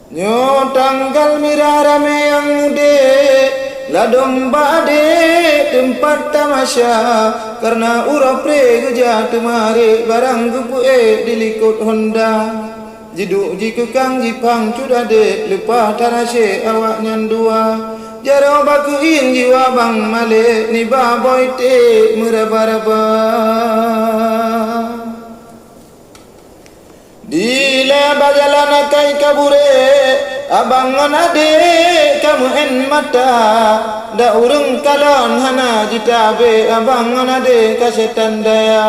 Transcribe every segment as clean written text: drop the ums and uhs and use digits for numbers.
Nyo tanggal mirarame yang mude la domba de tempat tamasya karena ura pre geja temare barang gupu dilikut Honda jiduk jiku kang jipang cuda de lupa tarashe awak nyandua jaro bakuin jiwa bang male ni baboy te meraba-raba dila bajalan kai kabure abang ade kamu en mata da urung kalon hana jitabe abang ade kasetan daya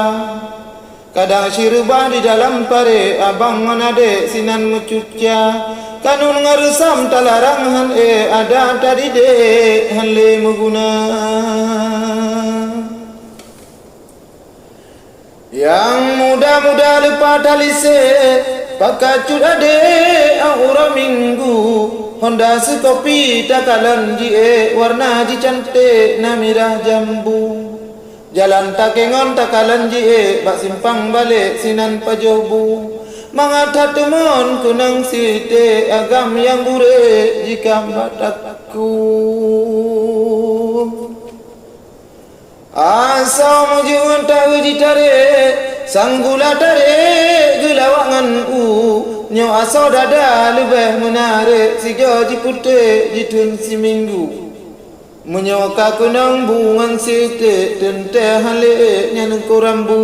kadang sirba di dalam pare abang ade sinan mecuca kanun ngarusam talarang han ada tadi de han le muguna yang muda-muda lupa talise pakacut ade aura minggu Honda sekopi takalan jie warna ji cantik na mirah jambu jalan takengon takalan jie bak simpang balik sinan pajobu mangat temon kunang site agam yang bure jika batakku asal mujuan tahu jitare sanggula tare gulawangan nyo asal dada lebih menarik siga jipute jitun si minggu menyoka kunang bungan site tente hale nyanung korambu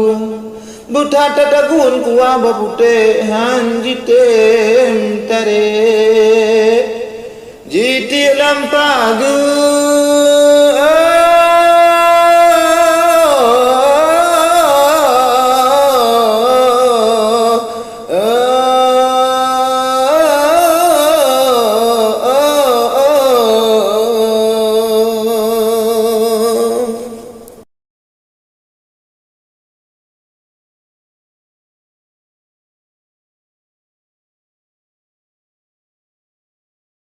buta tatagun kuwa babute hanjitem tare jiti lampagu